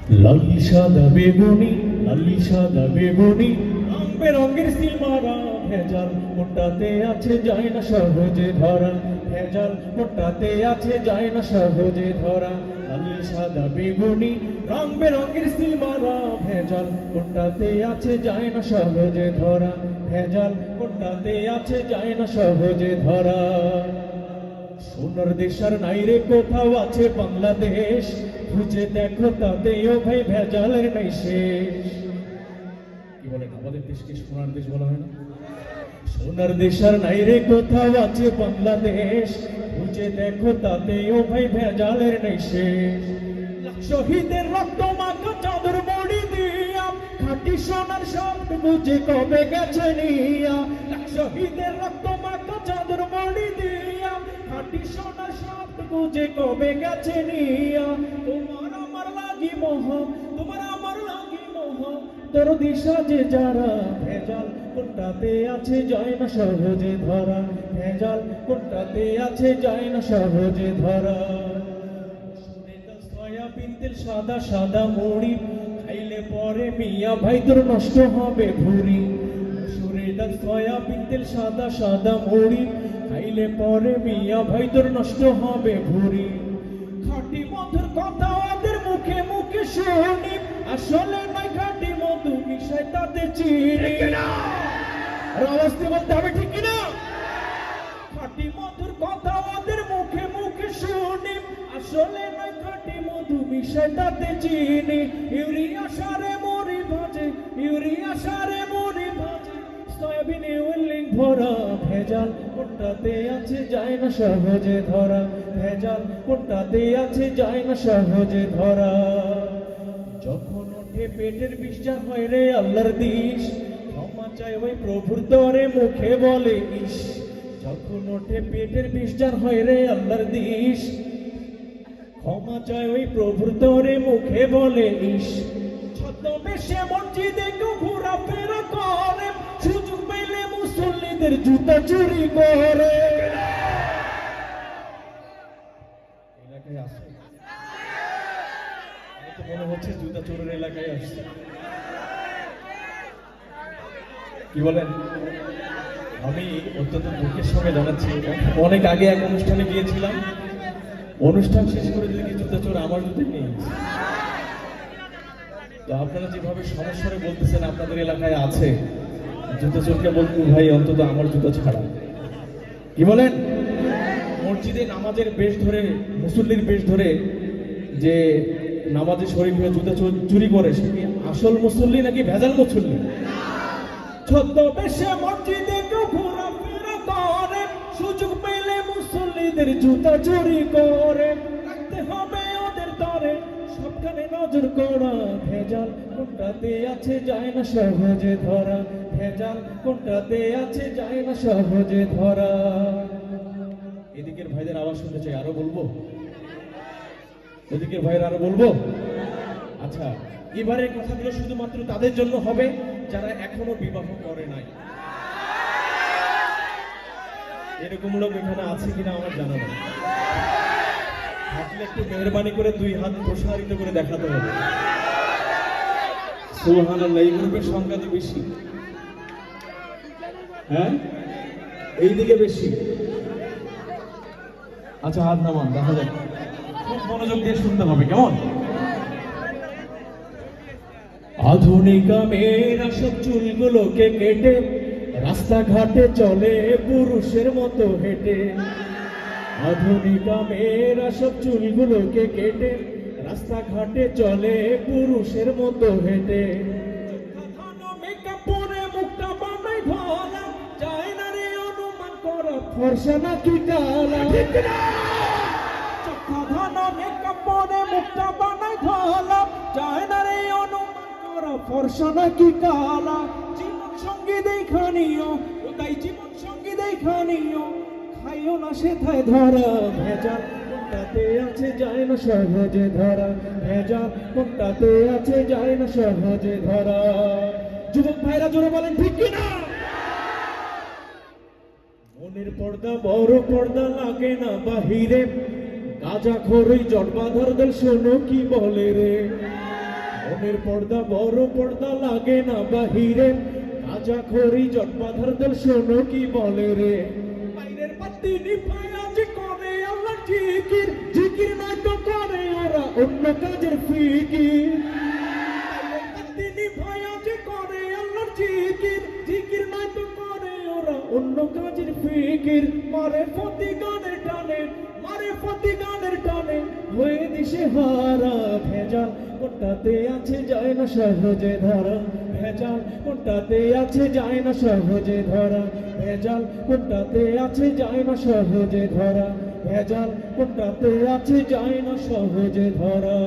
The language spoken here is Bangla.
লাল সাদা বেগুনি, লাল সাদা বেগুনি, রং বেরঙের সিলমারা ভেজাল, মোটাতে আছে যায় না সহজে ধরা, ভেজাল মোটাতে আছে যায় না সহজে ধরা। লাল সাদা বেগুনি, রং বেরঙের সিলমারা ভেজাল, মোটাতে আছে যায় না সহজে ধরা, ভেজাল মোটাতে আছে যায় না সহজে ধরা। সোনার দেশার নাইরে কোথাও আছে বাংলাদেশ, খুঁজে দেখো তাতেও ভাই ভেজালের নাই শেষ। কি বলেন, আমাদের দেশকে সোনার দেশ বলা হয় না? সোনার দেশার নাইরে কোথাও আছে বাংলাদেশ, খুঁজে দেখো তাতেও ভাই ভেজালের নাই শেষ। শহীদের রক্ত মাখা চাদর মুড়ি দিয়া, খাঁটি সোনার শব্দ বুঝে কবে গেছে নিয়া। শহীদের রক্ত মাখা চাদর মুড়ি দিয়া, খাঁটি সোনার শব্দ বুঝে কবে গেছে নিয়া। তোমার আমার লাগি মোহ, তোমার আমার লাগি মোহ, তোর দিশা যে যারা ভেজাল কোনটাতে আছে যায় না সহজে ধরা, ভেজাল কোনটাতে আছে যায় না সহজে ধরা। সয়াবিন তেল সাদা সাদা মুড়ি, খাইলে পরে মিয়া ভাই তোর নষ্ট হবে ভুঁড়ি। মসুরের ডাল সয়াবিন তেল সাদা সাদা মুড়ি, খাইলে পরে মিয়া ভাই তোর নষ্ট হবে ভুঁড়ি। খাঁটি মধুর কথা ওদের মুখে মুখে শুনি, আসলে নাই খাঁটি মধু মিশাই তাতে চিনি। আর আওয়াজ দিয়ে বলতে হবে ঠিক কিনা? খাঁটি মধুর কথা ওদের মুখে মুখে শুনি, আসলে নাই খাঁটি মধু মিশাই তাতে চিনি। ইউরিয়া সারে মুড়ি ভাজে, ইউরিয়া সারে মুড়ি ভাজে, সয়াবিনে উল্লিং ভরা ভেজাল কোনটাতে আছে যায় না সহজে ধরা, ভেজাল কোনটাতে আছে যায় না সহজে ধরা। যখন ওঠে পেটের বিষটা হয় রে আল্লাহর দিশ, ক্ষমা চাই ওই প্রভুর তরে মুখে বলে ইস। যখন ওঠে পেটের বিষটা হয় রে আল্লাহর দিশ, ক্ষমা চাই ওই প্রভুর তরে মুখে বলে ইস। ছদ্মবেশে মসজিদে কেউ ঘোরাফেরা করে, সুযোগ পেলে মুসল্লিদের জুতা চুরি করে। এলাকায় আসে, তো মনে হচ্ছে জুতা চোরের এলাকায় আসছে। কি বলেন? আমি অত্যন্ত দুঃখের সঙ্গে জানাচ্ছি, অনেক আগে এক অনুষ্ঠানে গিয়েছিলাম, অনুষ্ঠান শেষ করে দেখি জুতা চোর আমার জুতোই নেই। তো আপনারা যেভাবে সমস্যারে বলতেছেন আপনাদের এলাকায় আছে, জুতো চোরকে বলতে ভাই অন্তত আমার জুতো ছাড়া। কি বলেন? মসজিদে নামাজের বেশ ধরে, মুসল্লির বেশ ধরে যে নামাজে শরীফ হয়ে জুতো চুরি করে, সে কি আসল মুসল্লি নাকি ভেজাল মুসল্লি? ছদ্মবেশে মসজিদে কেউ ঘোরাফেরা করে, সুযোগ পেলে মুসল্লিদের জুতা চুরি করে। রাখতে হবে ওদের তরে সবখানে নজর করা, ভেজাল কোনটাতে আছে যায় না সহজে ধরা, ভেজাল কোনটাতে আছে যায় না সহজে ধরা। এদিকের ভাইদের আওয়াজ শুনতে চাই, আরো বলবো? ওদিকের ভাইয়ের আরো বলবো? আচ্ছা, এবারের কথাগুলো শুধুমাত্র তাদের জন্য হবে যারা এখনো বিবাহ করে নাই। এরকম লোক এখানে আছে কিনা আমার জানা নেই। থাকলে একটু মেহরবানি করে দুই হাত প্রসারিত করে দেখাতে হবে। সুবহানাল্লাহ, এই গ্রুপের সংখ্যা তো বেশি। হ্যাঁ, এইদিকে বেশি। আচ্ছা, হাত নামান, দেখা যাক। খুব মনোযোগ দিয়ে শুনতে হবে, কেমন? আধুনিকা মেয়েরা সব চুলগুলোকে কেটে রাস্তাঘাটে চলে পুরুষের মতো হেঁটে। আধুনিকা মেয়েরা সব চুলগুলোকে কেটে রাস্তাঘাটে চলে পুরুষের মতো হেঁটে। মেকআপ পরে মুখটা বানাই ধরা, যায় না রে অনুমান করা ফর্সা নাকি কালা। চোখা ঘন মেকআপ পরে মুখটা বানাই ধরা, যায় না রে অনুমান করা ফর্সা নাকি কালা। জীবন সঙ্গী দেখা নিও, তাই জীবন সঙ্গী দেখা নিও, খাইও না সেথায় ধরা, ভেজাল কোনটাতে আছে যায় না সহজে ধরা, ভেজাল কোনটাতে আছে যায় না সহজে ধরা। যুবক ভাইরা জোরে বলেন ঠিক কিনা? মনের পর্দা বড় পর্দা লাগে না বাহিরে, গাঁজা খোরই জট বাঁধার দল শোনো কি বলে রে। মনের পর্দা বড় পর্দা লাগে না বাহিরে কাজা খড়ি জট বাঁধার দল শোনো কি বলে রে বাইরের বাতি নিভায় আজ করে আল্লাহ জিকির জিকির নয় তো করে ওরা অন্য কাজের ফিকির বাইরের বাতি নিভায় আজ করে আল্লাহ জিকির জিকির নয় তো করে ওরা অন্য কাজের ফিকির মারে ফতি গানের টানে মারে ফতি গানের টানে হয়ে দিশে হারা ভেজাল কোনটাতে আছে যায় না সহজে ধরা ভেজাল কোনটাতে আছে যায় না সহজে ধরা ভেজাল কোনটাতে আছে যায় না সহজে ধরা ভেজাল কোনটাতে আছে যায় না সহজে ধরা